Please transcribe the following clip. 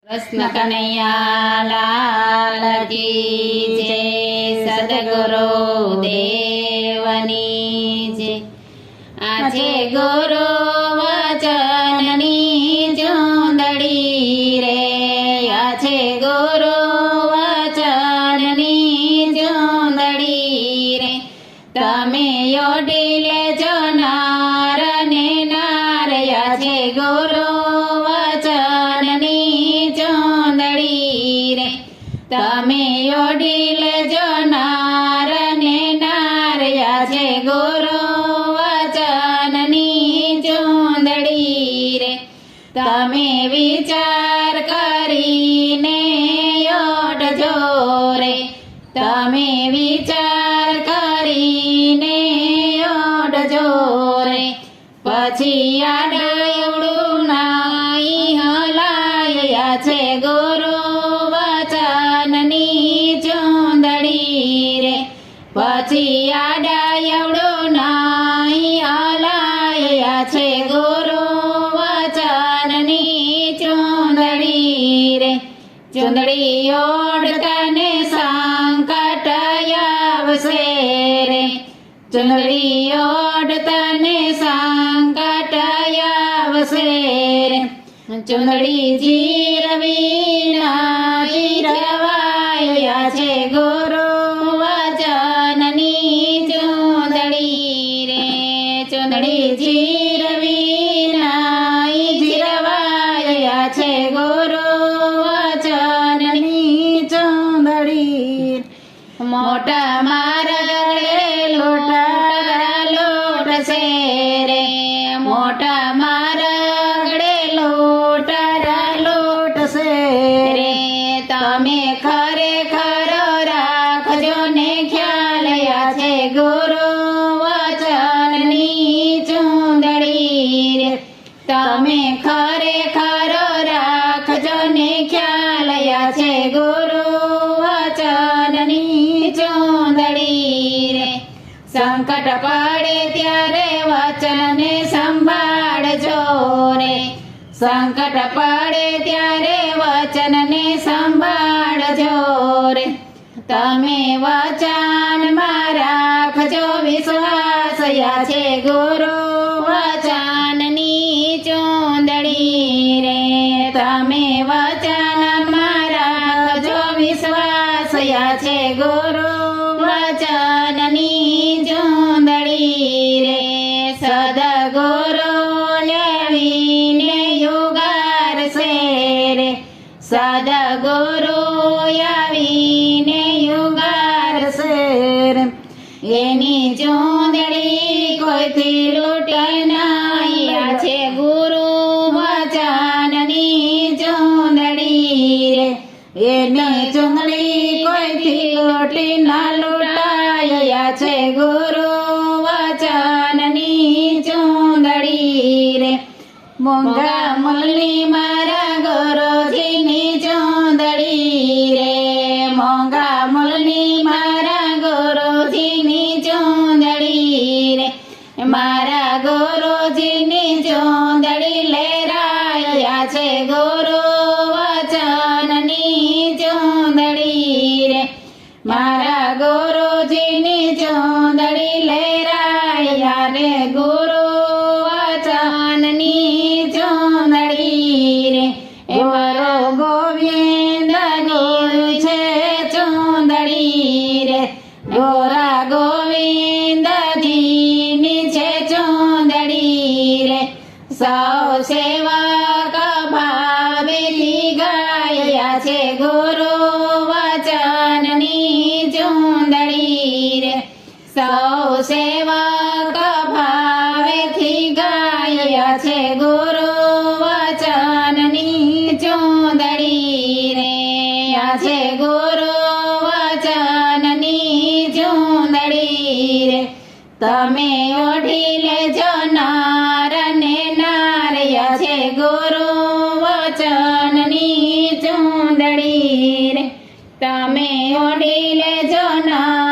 કૃષ્ણ કનૈયા લાલ કી જય, સદગુરુ દેવની જય। આજે ગુરુ વચનની ચૂંદડી રે, આજે ગુરુ વચનની ચૂંદડી રે, તમે ઓઢી લેજો નાર ને નાર, આજે ગુરુ તમે ઓઢી લેજો નાર ને નાર, આજે ગુરુ વચનની ચૂંદડી રે, તમે વિચાર કરીને ઓઢજો રે, તમે વિચાર કરીને ઓઢજો રે, પછી આડાયવડું નાઈ હલાય, આજે ગુરુ ચૂંદડી રે, પછી આડાયવડું નાઈ હલાય, છે ગુરુ વચનની ચૂંદડી રે, ચૂંદડી ઓઢતાને સંકટ આવશે રે, ચૂંદડી ઓઢતાને સંકટ આવશે રે, ચૂંદડી જીરવી ના જીરવાય, છે ગુરુ વચનની ચૂંદડી રે, ચૂંદડી જીરવી નાઈ જીરવાય, છે ગુરુ વચનની ચૂંદડી। મોટા મારા લોટા લોટશે રે, મોટા મારા લોટા લોટશે રે, તમે ખરેખર રાખજો ને ખ્યાલ, છે ગુરુ વચનની ચૂંદડી રે, તમે ખરેખર રાખજો ને ખ્યાલ, છે ગુરુ વચનની ચૂંદડી રે, સંકટ પડે ત્યારે વચનને સંભાળજો રે, સંકટ પડે ત્યારે વચનને સંભાળજો રે, તમે વચનમાં રાખજો વિશ્વાસ, છે ગુરુ વચનની ચૂંદડી રે, તમે વચનમાં રાખજો વિશ્વાસ, છે ગુરુ વચનની ચૂંદડી રે, સદગુરુ લેવીને યુગારશે રે, સદગુરુ આવીને યુગારશે રે, એની ચૂંદડી કોઈથી લૂટે નહીં, છે ગુરુ વચનની ચૂંદડી રે, એની ચૂંદડી કોઈથી લૂટી ના લૂટાય, છે ગુરુ વચનની ચૂંદડી રે, મોંઘા મૂલની મારા ગુરુજીની ચૂંદડી રે, મોંઘા મૂલની મારા ગુરુજીની ચૂંદડી રે, મારા ગુરુજીની ચૂંદડી લહેરાય, છે ગુરુ વચનની ચૂંદડી રે, મારા ગુરુજીની ચૂંદડી લહેરાય રે, ગુરુ વચનની ચૂંદડી રે, એવરો ગોવિંદ ગુરુ છે ચૂંદડી રે, ગોરા ગોવિંદજીની છે ચૂંદડી રે, સૌ સેવક ભાવેથી ગાય, છે ગુરુ વચનની ચૂંદડી રે, સૌ સેવક ભાવેથી ગાય, છે ગુરુ વચનની ચૂંદડી રે, છે ગુરુ વચનની ચૂંદડી રે, તમે ઓઢી લેજો નાર ને નાર, છે ગુરુ વચનની ચૂંદડી રે, તમે ઓઢી લેજો નાર